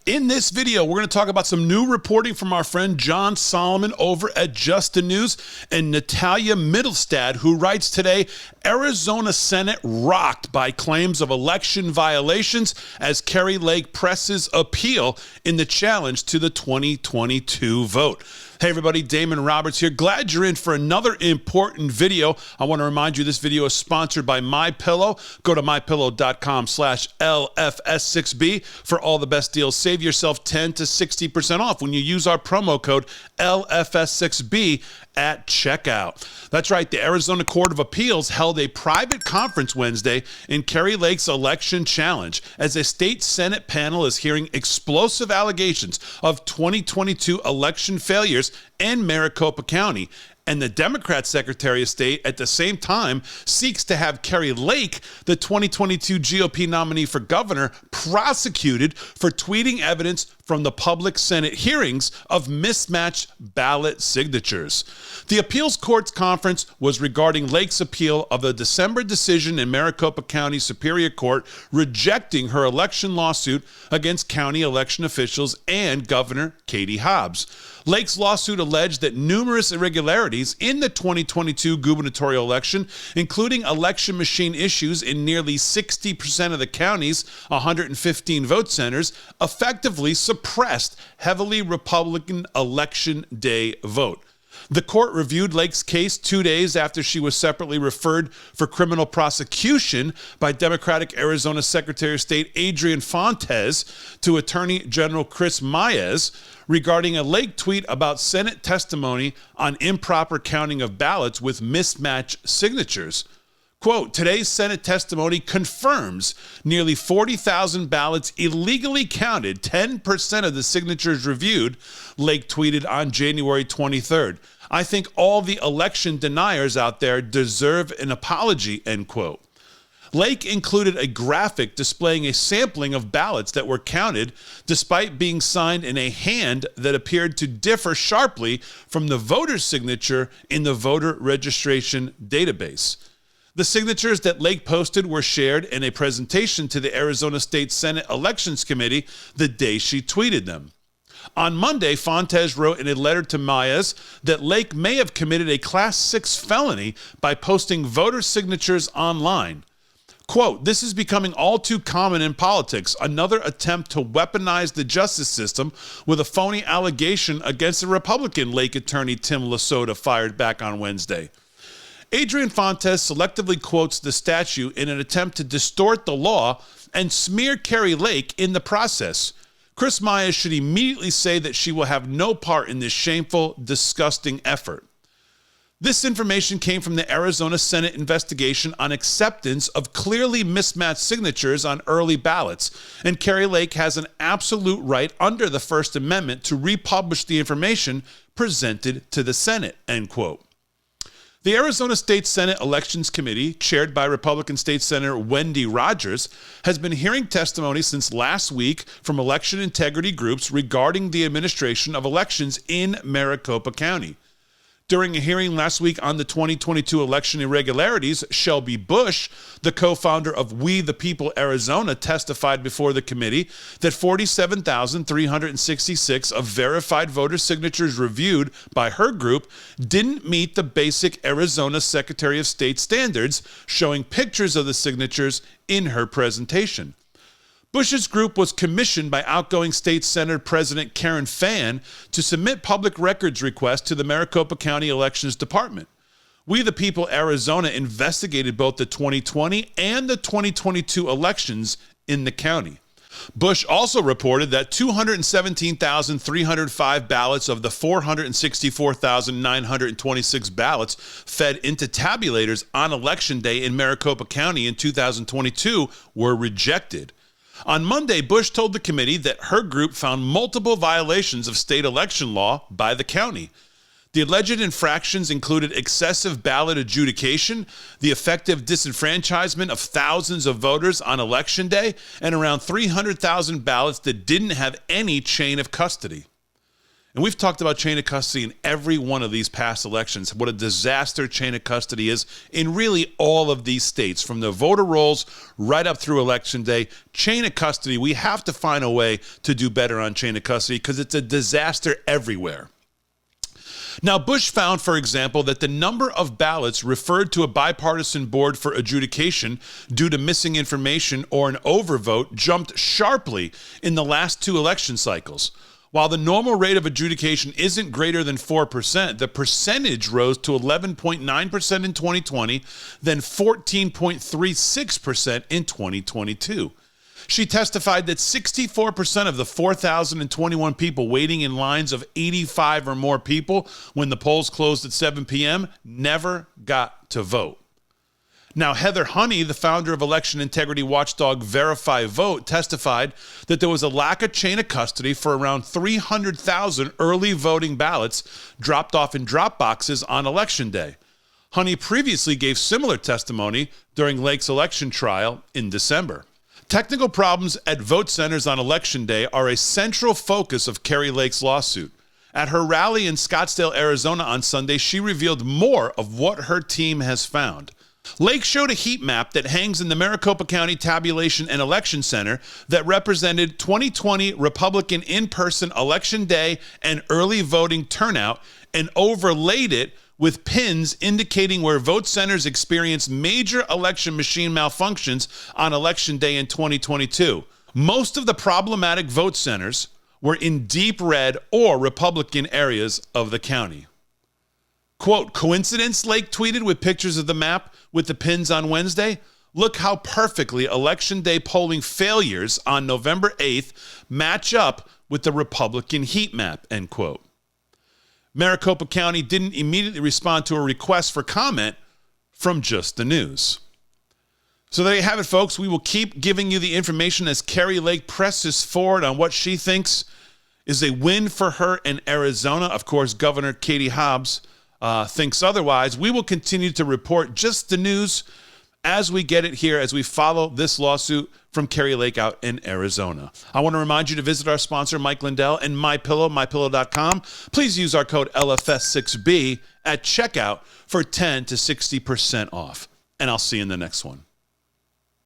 In this video, we're going to talk about some new reporting from our friend John Solomon over at Just the News and Natalia Mittelstadt, who writes today, Arizona Senate rocked by claims of election violations as Kari Lake presses appeal in the challenge to the 2022 vote. Hey everybody, Damon Roberts here. Glad you're in for another important video. I want to remind you this video is sponsored by MyPillow. Go to mypillow.com/LFS6B for all the best deals. Save yourself 10 to 60% off when you use our promo code LFS6B at checkout. That's right, the Arizona Court of Appeals held a private conference Wednesday in Kari Lake's election challenge as a state Senate panel is hearing explosive allegations of 2022 election failures in Maricopa County. And the Democrat Secretary of State at the same time seeks to have Kari Lake, the 2022 GOP nominee for governor, prosecuted for tweeting evidence from the public Senate hearings of mismatched ballot signatures. The appeals court's conference was regarding Lake's appeal of a December decision in Maricopa County Superior Court rejecting her election lawsuit against county election officials and Governor Katie Hobbs. Lake's lawsuit alleged that numerous irregularities in the 2022 gubernatorial election, including election machine issues in nearly 60% of the county's 115 vote centers, effectively suppressed heavily Republican election day vote. The court reviewed Lake's case 2 days after she was separately referred for criminal prosecution by Democratic Arizona Secretary of State Adrian Fontes to Attorney General Chris Maez regarding a Lake tweet about Senate testimony on improper counting of ballots with mismatched signatures. Quote, today's Senate testimony confirms nearly 40,000 ballots illegally counted, 10% of the signatures reviewed, Lake tweeted on January 23rd. I think all the election deniers out there deserve an apology, end quote. Lake included a graphic displaying a sampling of ballots that were counted despite being signed in a hand that appeared to differ sharply from the voter's signature in the voter registration database. The signatures that Lake posted were shared in a presentation to the Arizona State Senate Elections Committee the day she tweeted them. On Monday, Fontes wrote in a letter to Maez that Lake may have committed a Class 6 felony by posting voter signatures online. Quote, this is becoming all too common in politics, another attempt to weaponize the justice system with a phony allegation against a Republican, Lake attorney Tim Lasota fired back on Wednesday. Adrian Fontes selectively quotes the statute in an attempt to distort the law and smear Kari Lake in the process. Chris Maez should immediately say that she will have no part in this shameful, disgusting effort. This information came from the Arizona Senate investigation on acceptance of clearly mismatched signatures on early ballots, and Kari Lake has an absolute right under the First Amendment to republish the information presented to the Senate, end quote. The Arizona State Senate Elections Committee, chaired by Republican State Senator Wendy Rogers, has been hearing testimony since last week from election integrity groups regarding the administration of elections in Maricopa County. During a hearing last week on the 2022 election irregularities, Shelby Bush, the co-founder of We the People Arizona, testified before the committee that 47,366 of verified voter signatures reviewed by her group didn't meet the basic Arizona Secretary of State standards, showing pictures of the signatures in her presentation. Bush's group was commissioned by outgoing State Senate President Karen Fann to submit public records requests to the Maricopa County Elections Department. We the People Arizona investigated both the 2020 and the 2022 elections in the county. Bush also reported that 217,305 ballots of the 464,926 ballots fed into tabulators on Election Day in Maricopa County in 2022 were rejected. On Monday, Bush told the committee that her group found multiple violations of state election law by the county. The alleged infractions included excessive ballot adjudication, the effective disenfranchisement of thousands of voters on Election Day, and around 300,000 ballots that didn't have any chain of custody. And we've talked about chain of custody in every one of these past elections, what a disaster chain of custody is in really all of these states, from the voter rolls right up through Election Day. Chain of custody, we have to find a way to do better on chain of custody because it's a disaster everywhere. Now, Bush found, for example, that the number of ballots referred to a bipartisan board for adjudication due to missing information or an overvote jumped sharply in the last 2 election cycles. While the normal rate of adjudication isn't greater than 4%, the percentage rose to 11.9% in 2020, then 14.36% in 2022. She testified that 64% of the 4,021 people waiting in lines of 85 or more people when the polls closed at 7 p.m. never got to vote. Now, Heather Honey, the founder of election integrity watchdog Verify Vote, testified that there was a lack of chain of custody for around 300,000 early voting ballots dropped off in drop boxes on Election Day. Honey previously gave similar testimony during Lake's election trial in December. Technical problems at vote centers on Election Day are a central focus of Kari Lake's lawsuit. At her rally in Scottsdale, Arizona on Sunday, she revealed more of what her team has found. Lake showed a heat map that hangs in the Maricopa County Tabulation and Election Center that represented 2020 Republican in-person Election Day and early voting turnout and overlaid it with pins indicating where vote centers experienced major election machine malfunctions on Election Day in 2022. Most of the problematic vote centers were in deep red or Republican areas of the county. Quote, coincidence, Lake tweeted with pictures of the map with the pins on Wednesday. Look how perfectly Election Day polling failures on November 8th match up with the Republican heat map, end quote. Maricopa County didn't immediately respond to a request for comment from Just the News. So there you have it, folks. We will keep giving you the information as Kari Lake presses forward on what she thinks is a win for her in Arizona. Of course, Governor Katie Hobbs thinks otherwise. We will continue to report Just the News as we get it here, as we follow this lawsuit from Kari Lake out in Arizona. I want to remind you to visit our sponsor, Mike Lindell, and MyPillow, MyPillow.com. Please use our code LFS6B at checkout for 10 to 60% off. And I'll see you in the next one.